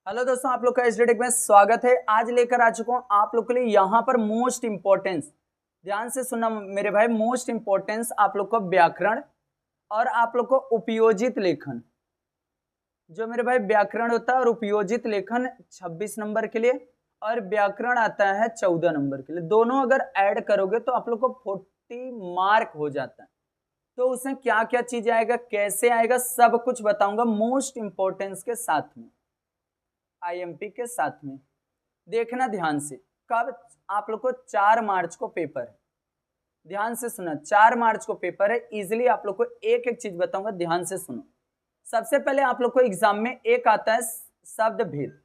Hello दोस्तों, आप लोग का एसडीटेक में स्वागत है। आज लेकर आ चुका हूं आप लोग के लिए यहाँ पर मोस्ट इंपॉर्टेंस। ध्यान से सुनना मेरे भाई, मोस्ट इंपॉर्टेंस आप लोग को व्याकरण और आप लोग को उपयोजित लेखन। जो मेरे भाई व्याकरण होता है और उपयोजित लेखन 26 नंबर के लिए और व्याकरण आता है 14 नंबर के लिए। दोनों अगर ऐड करोगे तो आप लोग को 40 मार्क हो जाता है। तो उसमें क्या क्या चीज आएगा, कैसे आएगा, सब कुछ बताऊंगा मोस्ट इंपॉर्टेंस के साथ में, आईएमपी के साथ में। देखना ध्यान से। कब आप लोग को 4 मार्च को पेपर है। ध्यान से सुना, 4 मार्च को पेपर है। इजिली आप लोग को एक एक चीज बताऊंगा, ध्यान से सुनो। सबसे पहले आप लोग को एग्जाम में एक आता है शब्द भेद।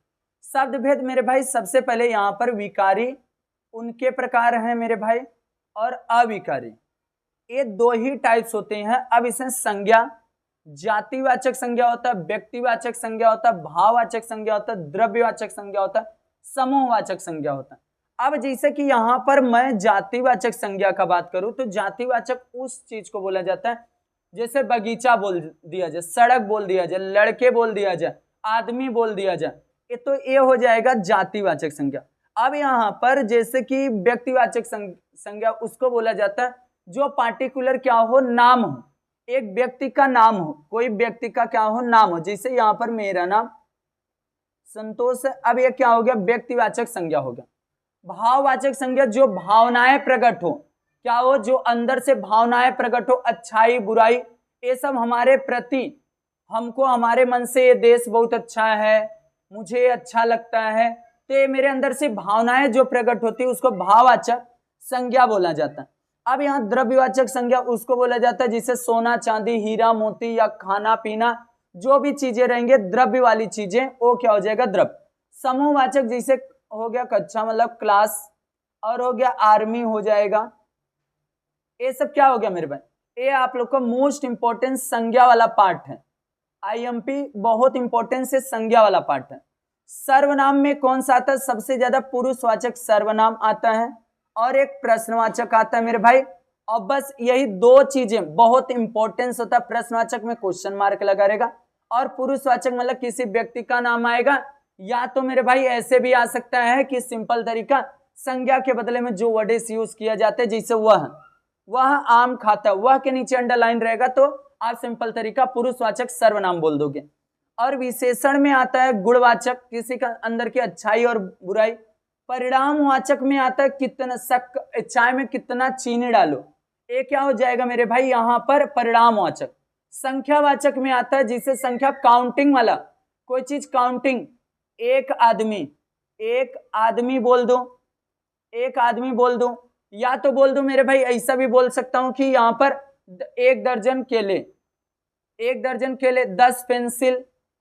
शब्द भेद मेरे भाई, सबसे पहले यहाँ पर विकारी उनके प्रकार हैं मेरे भाई, और अविकारी, ये दो ही टाइप्स होते हैं। अब इसमें संज्ञा, जातिवाचक संज्ञा होता है, व्यक्तिवाचक संज्ञा होता है, भाववाचक संज्ञा होता है, द्रव्यवाचक संज्ञा होता है, समूहवाचक संज्ञा होता है। अब जैसे कि यहाँ पर मैं जातिवाचक संज्ञा का बात करूं तो जातिवाचक उस चीज को बोला जाता है, जैसे बगीचा बोल दिया जाए, सड़क बोल दिया जाए, लड़के बोल दिया जाए, आदमी बोल दिया जाए, ये तो ये हो जाएगा जातिवाचक संज्ञा। अब यहाँ पर जैसे कि व्यक्तिवाचक संज्ञा उसको बोला जाता है जो पार्टिकुलर क्या हो, नाम हो, एक व्यक्ति का नाम हो, कोई व्यक्ति का क्या हो, नाम हो। जैसे यहाँ पर मेरा नाम संतोष है। अब ये क्या हो गया, व्यक्तिवाचक संज्ञा हो गया। भाववाचक संज्ञा जो भावनाएं प्रकट हो, क्या हो, जो अंदर से भावनाएं प्रकट हो, अच्छाई बुराई, ये सब हमारे प्रति, हमको हमारे मन से ये देश बहुत अच्छा है, मुझे अच्छा लगता है, तो ये मेरे अंदर से भावनाएं जो प्रकट होती है उसको भाववाचक संज्ञा बोला जाता है। अब यहाँ द्रव्यवाचक संज्ञा उसको बोला जाता है जिसे सोना चांदी हीरा मोती या खाना पीना जो भी चीजें रहेंगे द्रव्य वाली चीजें, वो क्या हो जाएगा, द्रव्य। समूहवाचक जैसे हो गया कक्षा मतलब क्लास, और हो गया आर्मी हो जाएगा। ये सब क्या हो गया मेरे भाई, ये आप लोग का मोस्ट इंपॉर्टेंट संज्ञा वाला पार्ट है। आईएमपी बहुत इंपॉर्टेंट से संज्ञा वाला पार्ट है। सर्वनाम में कौन सा आता है, सबसे ज्यादा पुरुषवाचक सर्वनाम आता है और एक प्रश्नवाचक आता है मेरे भाई। और बस यही दो चीजें बहुत इंपॉर्टेंस होता है। प्रश्नवाचक में क्वेश्चन मार्क लगा रहेगा, और पुरुषवाचक मतलब किसी व्यक्ति का नाम आएगा, या तो मेरे भाई ऐसे भी आ सकता है कि सिंपल तरीका, संज्ञा के बदले में जो वर्ड्स यूज किया जाता है, जैसे वह आम खाता, वह के नीचे अंडरलाइन रहेगा तो आप सिंपल तरीका पुरुषवाचक सर्वनाम बोल दोगे। और विशेषण में आता है गुणवाचक, किसी का अंदर की अच्छाई और बुराई। परिणामवाचक में आता है कितना चाय में कितना चीनी डालो, ये क्या हो जाएगा मेरे भाई यहाँ पर परिणामवाचक। संख्यावाचक में आता है जिसे संख्या काउंटिंग वाला, कोई चीज काउंटिंग, एक आदमी बोल दो, एक आदमी बोल दो, या तो बोल दो मेरे भाई ऐसा भी बोल सकता हूं कि यहाँ पर 1 दर्जन केले, 1 दर्जन केले, 10 पेंसिल,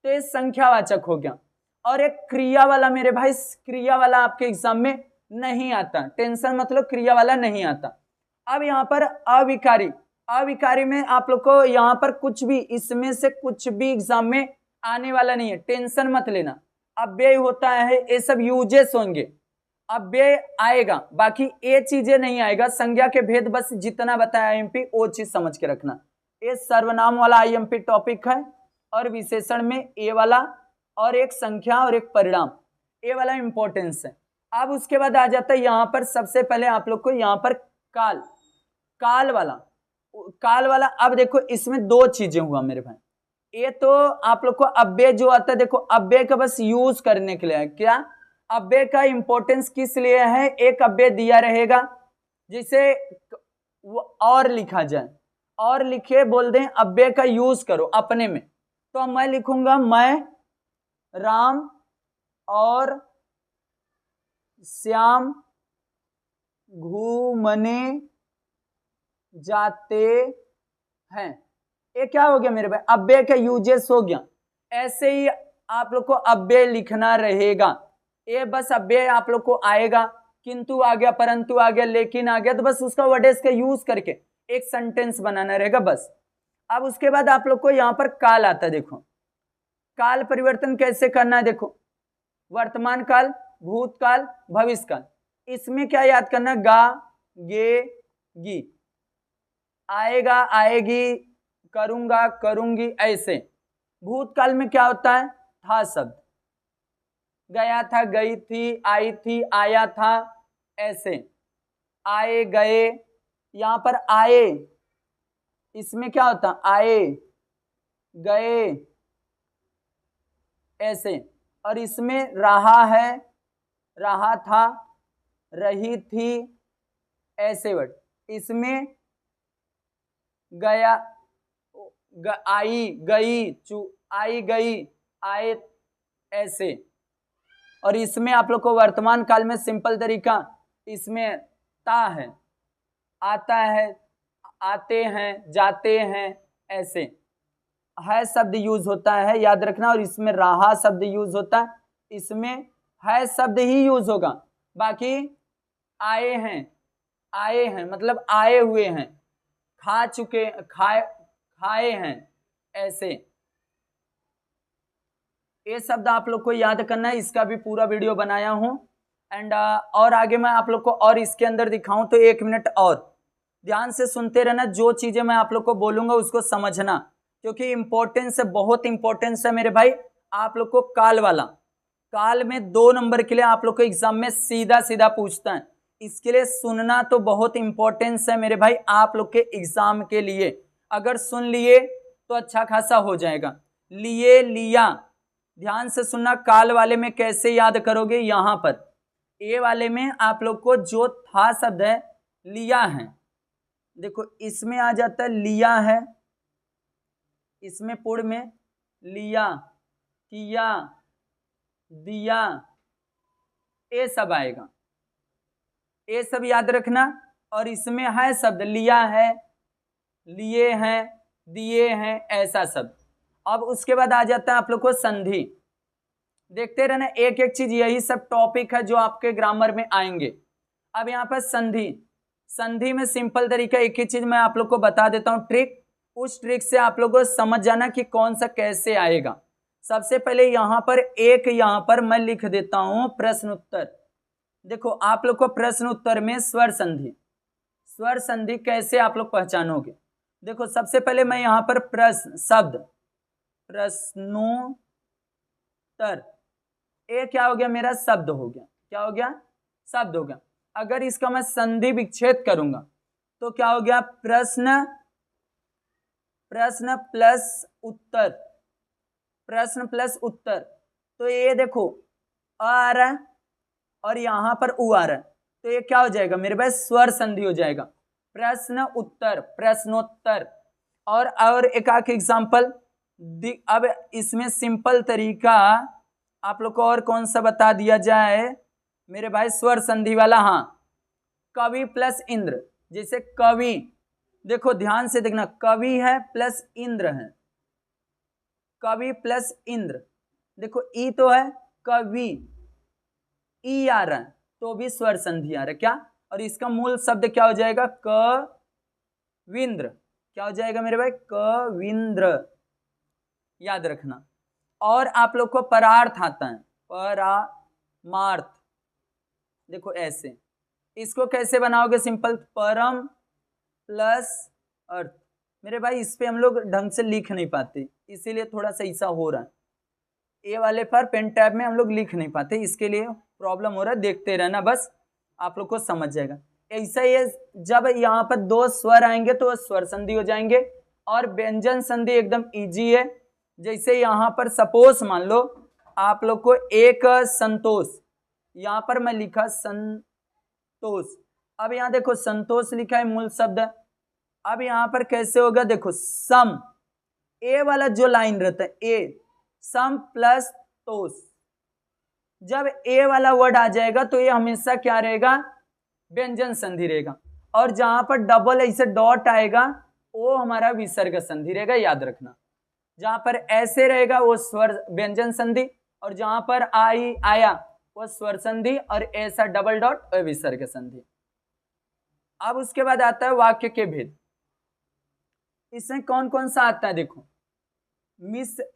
तो ये संख्यावाचक हो गया। और एक क्रिया वाला मेरे भाई, क्रिया वाला आपके एग्जाम में नहीं आता, टेंशन मतलब क्रिया वाला नहीं आता। अब यहाँ पर अविकारी, अविकारी में आप लोग को यहाँ पर कुछ भी, इसमें से कुछ भी एग्जाम में आने वाला नहीं है, टेंशन मत लेना। अव्यय होता है, ये सब यूजेस होंगे, अव्यय आएगा, बाकी ये चीजें नहीं आएगा। संज्ञा के भेद बस जितना बताया आईएमपी वो चीज समझ के रखना। ये सर्वनाम वाला आईएमपी टॉपिक है, और विशेषण में ए वाला, और एक संख्या और एक परिणाम, ये वाला इंपॉर्टेंस है। अब उसके बाद आ जाता है यहाँ पर सबसे पहले आप लोग को यहाँ पर काल, काल वाला। अब देखो इसमें दो चीजें हुआ मेरे भाई, ये तो आप लोग को अव्यय जो आता है, देखो अव्यय का बस यूज करने के लिए है। क्या अव्यय का इंपॉर्टेंस किस लिए है, एक अव्यय दिया रहेगा जिसे और लिखा जाए, और लिखे बोल दें अव्यय का यूज करो अपने में, तो मैं लिखूंगा मैं राम और श्याम घूमने जाते हैं। ये क्या हो गया मेरे भाई, अव्यय का यूजेस हो गया। ऐसे ही आप लोग को अव्यय लिखना रहेगा, ये बस अव्यय आप लोग को आएगा, किंतु आ गया, परंतु आ गया, लेकिन आ गया, तो बस उसका वर्ड्स का यूज करके एक सेंटेंस बनाना रहेगा बस। अब उसके बाद आप लोग को यहाँ पर काल आता है। देखो काल परिवर्तन कैसे करना है, देखो वर्तमान काल, भूतकाल, भविष्य काल। इसमें क्या याद करना, गा गे गी, आएगा आएगी, करूंगा करूंगी, ऐसे। भूतकाल में क्या होता है, था शब्द, गया था, गई थी, आई थी, आया था, ऐसे आए गए। यहां पर आए, इसमें क्या होता, आए गए ऐसे। और इसमें रहा है, रहा था, रही थी, ऐसे वर्ड। इसमें गया, आई गई, आई गई, आए, ऐसे। और इसमें आप लोग को वर्तमान काल में सिंपल तरीका, इसमें ता है, आता है, आते हैं, जाते हैं, ऐसे है शब्द यूज होता है, याद रखना। और इसमें रहा शब्द यूज होता है, इसमें है शब्द ही यूज होगा। बाकी आए हैं, आए हैं मतलब आए हुए हैं, खा चुके, खाए हैं, ऐसे। ये शब्द आप लोग को याद करना है, इसका भी पूरा वीडियो बनाया हूं। एंड और आगे मैं आप लोग को और इसके अंदर दिखाऊं तो 1 मिनट और ध्यान से सुनते रहना, जो चीजें मैं आप लोग को बोलूंगा उसको समझना, क्योंकि इंपॉर्टेंस है, बहुत इंपॉर्टेंस है मेरे भाई। आप लोग को काल वाला, काल में 2 नंबर के लिए आप लोग को एग्जाम में सीधा सीधा पूछता है, इसके लिए सुनना तो बहुत इंपॉर्टेंस है मेरे भाई आप लोग के एग्जाम के लिए। अगर सुन लिए तो अच्छा खासा हो जाएगा। लिए, लिया, ध्यान से सुनना। काल वाले में कैसे याद करोगे, यहां पर ए वाले में आप लोग को जो था शब्द है, लिया है, देखो इसमें आ जाता है लिया है, इसमें पूर्ण में लिया, किया, दिया, ये सब आएगा, ये सब याद रखना। और इसमें है शब्द लिया है, लिए हैं, दिए हैं, ऐसा शब्द। अब उसके बाद आ जाता है आप लोग को संधि। देखते रहना, एक एक चीज, यही सब टॉपिक है जो आपके ग्रामर में आएंगे। अब यहाँ पर संधि, संधि में सिंपल तरीका, एक ही चीज मैं आप लोग को बता देता हूं ट्रिक, उस ट्रिक से आप लोग को समझ जाना कि कौन सा कैसे आएगा। सबसे पहले यहां पर एक, यहां पर मैं लिख देता हूं प्रश्न उत्तर। देखो आप लोग को प्रश्न उत्तर में स्वर संधि, स्वर संधि कैसे आप लोग पहचानोगे। देखो सबसे पहले मैं यहां पर प्रश्न शब्द, प्रश्नोत्तर, ये क्या हो गया मेरा, शब्द हो गया। क्या हो गया, शब्द हो गया। अगर इसका मैं संधि विच्छेद करूंगा तो क्या हो गया, प्रश्न, प्रश्न प्लस उत्तर, प्रश्न प्लस उत्तर। तो ये देखो आ रहा है और यहां पर उ आ रहा है, तो ये क्या हो जाएगा मेरे पास, स्वर संधि हो जाएगा, प्रश्न उत्तर, प्रश्नोत्तर। और एक आख एग्जांपल, अब इसमें सिंपल तरीका आप लोग को और कौन सा बता दिया जाए मेरे भाई, स्वर संधि वाला। हाँ, कवि प्लस इंद्र, जैसे कवि, देखो ध्यान से देखना, कवि है प्लस इंद्र है, कवि प्लस इंद्र, देखो ई तो है, कवि, ई आ रहा है तो भी स्वर संधि आ रहा है क्या। और इसका मूल शब्द क्या हो जाएगा, कविंद्र। क्या हो जाएगा मेरे भाई, कविंद्र, याद रखना। और आप लोग को परार्थ आता है, परामार्थ, देखो ऐसे, इसको कैसे बनाओगे, सिंपल, परम प्लस अर्थ। मेरे भाई इस पे हम लोग ढंग से लिख नहीं पाते, इसीलिए थोड़ा सा ऐसा हो रहा है, ए वाले पर पेन टैब में हम लोग लिख नहीं पाते, इसके लिए प्रॉब्लम हो रहा है। देखते रहना, बस आप लोग को समझ जाएगा। ऐसा ही है, जब यहाँ पर 2 स्वर आएंगे तो स्वर संधि हो जाएंगे। और व्यंजन संधि एकदम इजी है। जैसे यहाँ पर सपोज मान लो आप लोग को एक संतोष, यहाँ पर मैं लिखा संतोष, अब यहाँ देखो संतोष लिखा है, मूल शब्द। अब यहाँ पर कैसे होगा, देखो सम, ए वाला जो लाइन रहता है, ए, सम प्लस तोष, जब ए वाला वर्ड आ जाएगा तो ये हमेशा क्या रहेगा, व्यंजन संधि रहेगा। और जहां पर डबल ऐसे डॉट आएगा वो हमारा विसर्ग संधि रहेगा, याद रखना। जहां पर ऐसे रहेगा वो स्वर व्यंजन संधि, और जहां पर आई आया वो स्वर संधि, और ऐसा डबल डॉट विसर्ग संधि। अब उसके बाद आता है वाक्य के भेद। इसमें कौन कौन सा आता है, देखो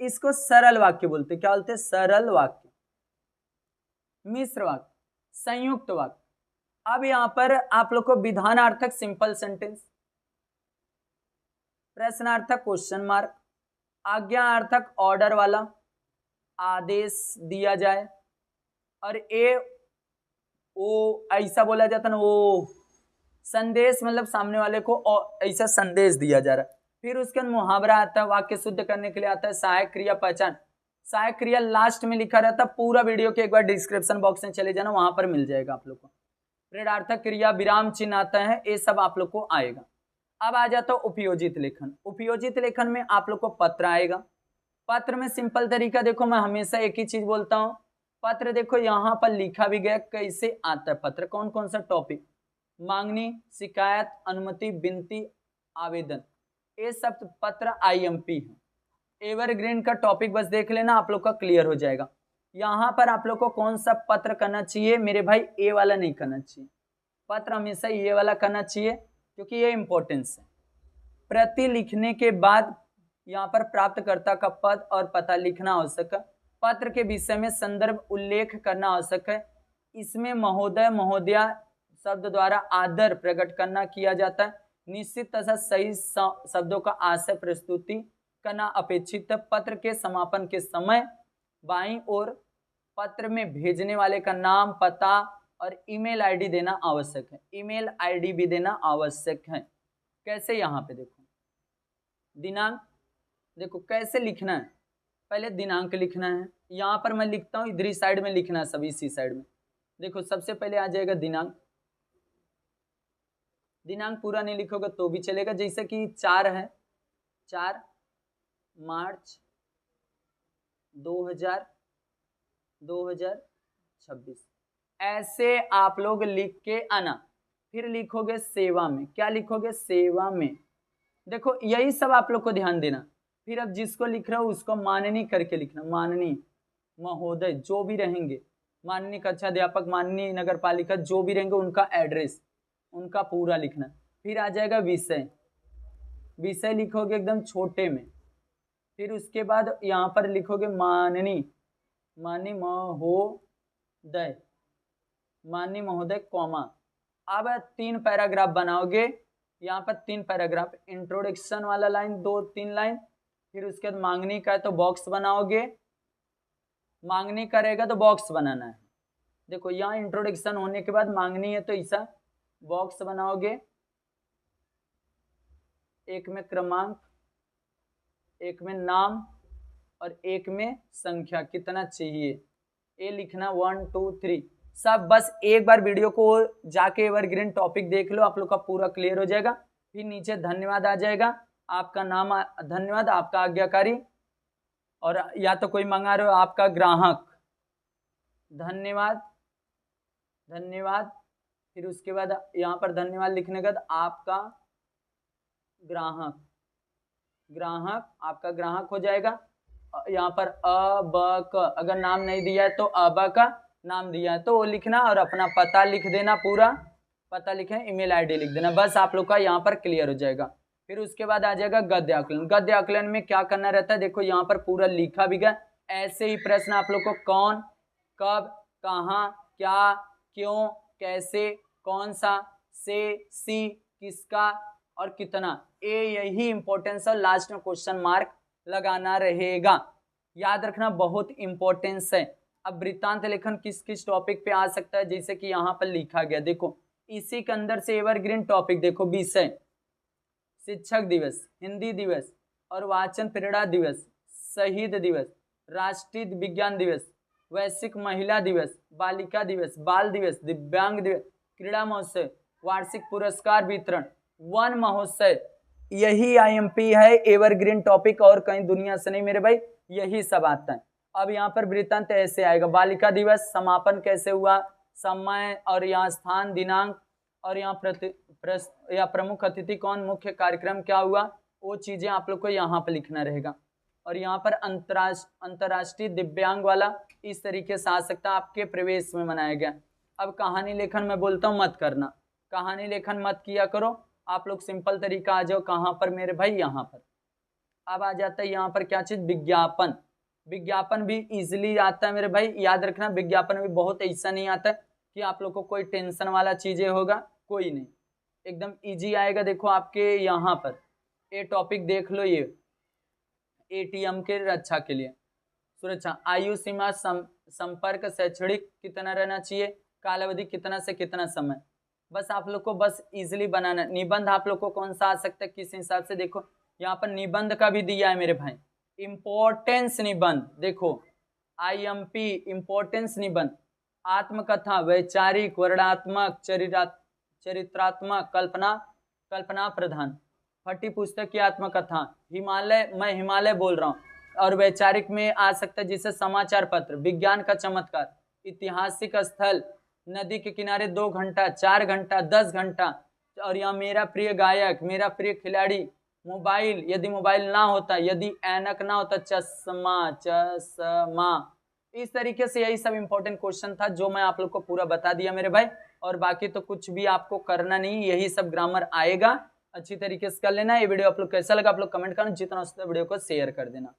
इसको सरल वाक्य बोलते, क्या बोलते हैं, सरल वाक्य, मिश्र वाक्य, संयुक्त वाक्य। अब यहां पर आप लोग को विधानार्थक सिंपल सेंटेंस, प्रश्नार्थक क्वेश्चन मार्क, आज्ञार्थक ऑर्डर वाला, आदेश दिया जाए, और ए ओ ऐसा बोला जाता ना, ओ संदेश मतलब सामने वाले को ऐसा संदेश दिया जा रहा है। फिर उसके बाद मुहावरा आता है, वाक्य शुद्ध करने के लिए आता है सहायक क्रिया पहचान। सहायक क्रिया लास्ट में लिखा रहता है, पूरा वीडियो के एक बार डिस्क्रिप्शन बॉक्स में चले जाना, वहां पर मिल जाएगा आप लोग को। प्रेरणार्थक क्रिया, विराम चिन्ह आता है, ये सब आप लोग को आएगा। अब आ जाता है उपयोजित लेखन। उपयोजित लेखन में आप लोग को पत्र आएगा। पत्र में सिंपल तरीका देखो, मैं हमेशा एक ही चीज बोलता हूँ, पत्र देखो यहाँ पर लिखा भी गया कैसे आता है पत्र, कौन कौन सा टॉपिक, मांगनी, शिकायत, अनुमति, विनती, आवेदन, ये सब पत्र आईएमपी है। एवरग्रीन का टॉपिक बस देख लेना, आप लोग का क्लियर हो जाएगा। यहाँ पर आप लोग को कौन सा पत्र करना चाहिए मेरे भाई, ए वाला नहीं करना चाहिए, पत्र हमेशा ये वाला करना चाहिए क्योंकि ये इंपॉर्टेंस है। प्रति लिखने के बाद यहाँ पर प्राप्तकर्ता का पद और पता लिखना आवश्यक है। पत्र के विषय में संदर्भ उल्लेख करना आवश्यक है। इसमें महोदय महोदया शब्द द्वारा आदर प्रकट करना किया जाता है। निश्चित तथा सही शब्दों का आशय प्रस्तुति करना अपेक्षित है। पत्र के समापन के समय बाईं ओर पत्र में भेजने वाले का नाम, पता और ईमेल आईडी देना आवश्यक है। ईमेल आईडी भी देना आवश्यक है। कैसे, यहाँ पे देखो दिनांक, देखो कैसे लिखना है, पहले दिनांक लिखना है। यहाँ पर मैं लिखता हूँ, इधरी साइड में लिखना है, सभी इसी साइड में। देखो सबसे पहले आ जाएगा दिनांक। दिनांक पूरा नहीं लिखोगे तो भी चलेगा, जैसे कि 4 है, 4 मार्च 2026, ऐसे आप लोग लिख के आना। फिर लिखोगे सेवा में, क्या लिखोगे, सेवा में। देखो यही सब आप लोग को ध्यान देना। फिर अब जिसको लिख रहा हो उसको माननीय करके लिखना, माननीय महोदय जो भी रहेंगे, माननीय कक्षा अध्यापक, माननीय नगर पालिका जो भी रहेंगे, उनका एड्रेस, उनका पूरा लिखना। फिर आ जाएगा विषय, विषय लिखोगे एकदम छोटे में। फिर उसके बाद यहाँ पर लिखोगे माननीय, माननीय महोदय, माननीय महोदय कॉमा। अब 3 पैराग्राफ बनाओगे, यहाँ पर 3 पैराग्राफ, इंट्रोडक्शन वाला लाइन 2-3 लाइन। फिर उसके बाद मांगनी का है तो बॉक्स बनाओगे, मांगनी का रहेगा तो बॉक्स बनाना है। देखो यहाँ इंट्रोडक्शन होने के बाद मांगनी है तो ऐसा बॉक्स बनाओगे, एक में क्रमांक, एक में नाम और एक में संख्या कितना चाहिए, ये लिखना 1 2 3 सब। बस एक बार वीडियो को जाके एवरग्रीन टॉपिक देख लो, आप लोग का पूरा क्लियर हो जाएगा। फिर नीचे धन्यवाद आ जाएगा, आपका नाम, धन्यवाद, आपका आज्ञाकारी, और या तो कोई मंगा रहे हो आपका ग्राहक, धन्यवाद, धन्यवाद। फिर उसके बाद यहाँ पर धन्यवाद लिखने के बाद आपका ग्राहक, ग्राहक आपका ग्राहक हो जाएगा। यहाँ पर अगर नाम नहीं दिया है तो अब का नाम दिया है तो वो लिखना, और अपना पता लिख देना, पूरा पता लिखे, ईमेल आईडी लिख देना। बस आप लोग का यहाँ पर क्लियर हो जाएगा। फिर उसके बाद आ जाएगा गद्य आकलन। गद्य आकलन में क्या करना रहता है, देखो यहाँ पर पूरा लिखा भी गया। ऐसे ही प्रश्न आप लोग को कौन, कब, कहाँ, क्या, क्यों, कैसे, कौन सा, से, सी, किसका और कितना, यही इंपॉर्टेंस है। लास्ट में क्वेश्चन मार्क लगाना रहेगा, याद रखना, बहुत इंपॉर्टेंस है। अब वृत्तांत लेखन किस किस टॉपिक पे आ सकता है, जैसे कि यहाँ पर लिखा गया, देखो इसी के अंदर से एवरग्रीन टॉपिक देखो, विषय शिक्षक दिवस, हिंदी दिवस और वाचन प्रेरणा दिवस, शहीद दिवस, राष्ट्रीय विज्ञान दिवस, वैश्विक महिला दिवस, बालिका दिवस, बाल दिवस, दिव्यांग दिवस, क्रीड़ा महोत्सव, वार्षिक पुरस्कार वितरण, वन महोत्सव, यही आईएमपी है एवरग्रीन टॉपिक, और कहीं दुनिया से नहीं मेरे भाई, यही सब आता है। अब यहाँ पर वृत्तांत ऐसे आएगा, बालिका दिवस समापन कैसे हुआ, समय और यहाँ स्थान, दिनांक, और यहाँ या प्रमुख अतिथि कौन, मुख्य कार्यक्रम क्या हुआ, वो चीजें आप लोग को यहाँ पर लिखना रहेगा। और यहाँ पर अंतरराष्ट्रीय दिव्यांग वाला इस तरीके से आ सकता है, आपके प्रवेश में मनाया गया। अब कहानी लेखन में बोलता हूँ मत करना, कहानी लेखन मत किया करो आप लोग, सिंपल तरीका आ जाओ कहाँ पर मेरे भाई, यहाँ पर। अब आ जाता है यहाँ पर क्या चीज, विज्ञापन। विज्ञापन भी इजिली आता है मेरे भाई, याद रखना, विज्ञापन भी बहुत ऐसा नहीं आता है कि आप लोग को कोई टेंशन वाला चीजें होगा, कोई नहीं, एकदम इजी आएगा। देखो आपके यहाँ पर ये टॉपिक देख लो, ये एटीएम के रक्षा के लिए, सुरक्षा, आयु सीमा, संपर्क, शैक्षणिक कितना रहना चाहिए, कालावधि कितना से कितना समय। बस आप लोग को बस इजीली बनाना। निबंध आप लोग को कौन सा आ सकता है, किस हिसाब से, देखो यहाँ पर निबंध का भी दिया है मेरे भाई, इंपॉर्टेंस निबंध, देखो IMP इंपॉर्टेंस निबंध, आत्मकथा, वैचारिक, वर्णात्मक, चरित्रात्मक, कल्पना प्रधान, फटी पुस्तक की आत्मकथा, हिमालय, मैं हिमालय बोल रहा हूँ, और वैचारिक में आ सकता है जिसे समाचार पत्र, विज्ञान का चमत्कार, ऐतिहासिक स्थल, नदी के किनारे 2 घंटा, 4 घंटा, 10 घंटा, और यहाँ मेरा प्रिय गायक, मेरा प्रिय खिलाड़ी, मोबाइल, यदि मोबाइल ना होता, यदि ऐनक ना होता, चश्मा। इस तरीके से यही सब इंपॉर्टेंट क्वेश्चन था जो मैं आप लोग को पूरा बता दिया मेरे भाई, और बाकी तो कुछ भी आपको करना नहीं, यही सब ग्रामर आएगा, अच्छी तरीके से कर लेना। ये वीडियो आप लोग कैसा लगा आप लोग कमेंट करना, जितना हो सकता है वीडियो को शेयर कर देना।